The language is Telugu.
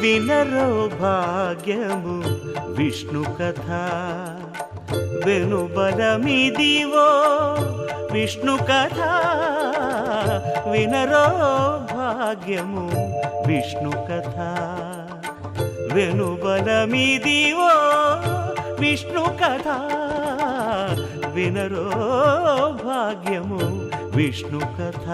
వినరో భాగ్యము విష్ణు కథ వెనుబలమిదివో విష్ణు కథ వినరో భాగ్యము విష్ణు కథ వెనుబలమిదివో విష్ణు కథ వినరో భాగ్యము విష్ణు కథ